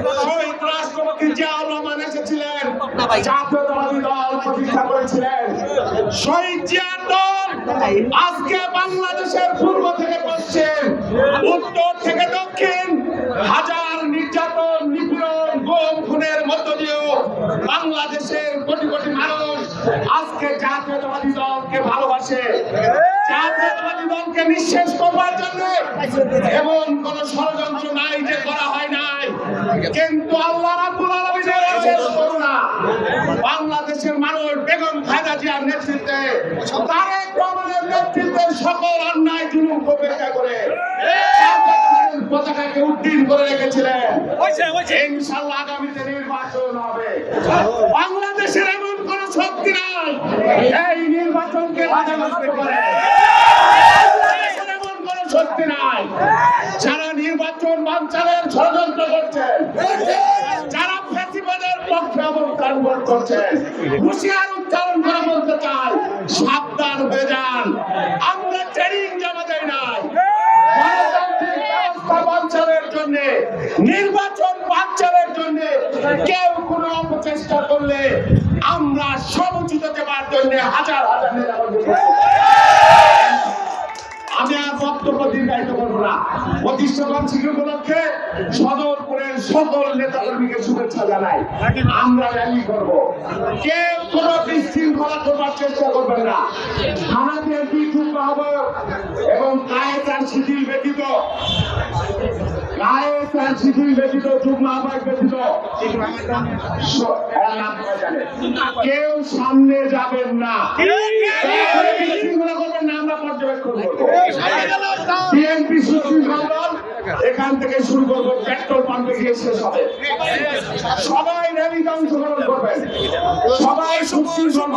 শহীদ রাষ্ট্রপতি জিয়াউর রহমান এসেছিলেন, জাতীয়তাবাদী দল প্রতিষ্ঠা করেছিলেন। শহীদ জিয়ার দল আজকে বাংলাদেশের পূর্ব থেকে পশ্চিম, উত্তর থেকে দক্ষিণ হাজার নির্যাতন, নিপীড়ন, গুম খুনের মধ্য দিয়েও বাংলাদেশের কোটি কোটি মানুষ আজকে জাতীয়তাবাদী দলকে ভালোবাসে। জাতীয়তাবাদী দলকে নিঃশেষ করবার জন্য এমন কোন ষড়যন্ত্র নাই যে করা হয় নাই, কিন্তু আল্লাহ রাব্বুল আলামিনের অশেষ করুণা, বাংলাদেশের মানুষ বেগম খালেদা জিয়ার নেতৃত্বে, তারেক রহমানের নেতৃত্বে সকল অন্যায় জুলুম উপেক্ষা করে পতাকাকে উড্ডীন করে রেখেছিলেন। ইনশাআল্লাহ আগামীতে নির্বাচন হবে। বাংলাদেশের এমন কোন শক্তি নাই এই নির্বাচনকে বাধাগ্রস্ত করে। এমন কোন শক্তি নাই যারা নির্বাচন বানচালের ষড়যন্ত্র করছেন, যারা ফ্যাসিবাদের পক্ষে অবস্থান করছেন। হুঁশিয়ার উচ্চারণ করে বলতে চাই, সাবধান হয়ে যান। আমরা ট্রেনিং জমা দেই নাই বানচালের জন্য, নির্বাচন বানচালের জন্য। কেউ কোন অপচেষ্টা করলে আমরা সমুচিত দেবার জন্য হাজার হাজার নেতা। আমি আর বক্তব্য দীর্ঘায়িত করবো না। প্রতিষ্ঠা বার্ষিকী উপলক্ষে সদরপুরের সকল নেতা কর্মীকে শুভেচ্ছা জানাই। আমরা র্যালি করব, কেউ কোন বিশৃঙ্খলা করবার চেষ্টা করবেন না। থানাতে বিক্ষুব্ধ হব এবং কায়েদার শিথিল ব্যতীত যুগ্ম আহ্বায়ক ব্যতীত কেউ সামনে যাবেন না, বিশৃঙ্খলা করবেন না। আমরা পর্যবেক্ষণ করবো। বিএনপি সুশৃঙ্খল দল এখান থেকে শুরু করবো, পেট্রোল পাম্পে গিয়ে শেষ হবে। সবাই র্যালিতে অংশগ্রহণ করবেন, সবাই সুশৃঙ্খল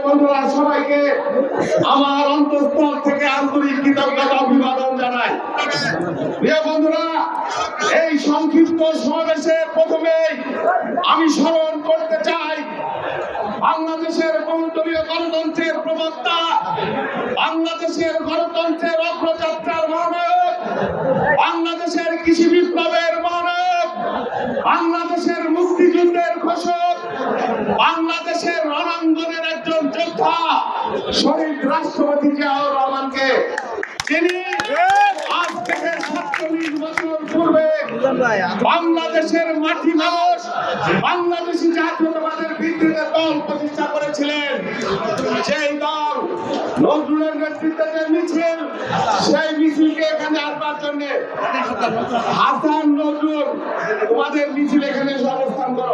বন্ধুরা, সবাইকে আমার অন্তঃস্থল থেকে আন্তরিক কৃতজ্ঞতা অভিবাদন জানাই। প্রিয় বন্ধুরা, এই সংক্ষিপ্ত সমাবেশের প্রথমেই আমি স্মরণ করতে চাই বাংলাদেশের বহুদলীয় গণতন্ত্রের প্রবক্তা, বাংলাদেশের গণতন্ত্রের অগ্রযাত্রার মহানায়ক, বাংলাদেশের কৃষি বিপ্লবের মহানায়ক, বাংলাদেশের মুক্তিযুদ্ধের ঘোষক, বাংলাদেশের রণাঙ্গনের একজন যোদ্ধা শহীদ রাষ্ট্রপতি জিয়াউর রহমানকে, যিনি আজ থেকে ৪৭ বছর পূর্বে বাংলাদেশের মাটি মানুষ বাংলাদেশী জাতীয়তাবাদের ভিত্তিতে দল প্রতিষ্ঠা করেছিলেন। সেই দল নজরুলের নেতৃত্বে যে মিছিল, সেই মিছিলকে এখানে আসবার জন্য হাসান, নজরুল, তোমাদের মিছিল এখানে অবস্থান করো।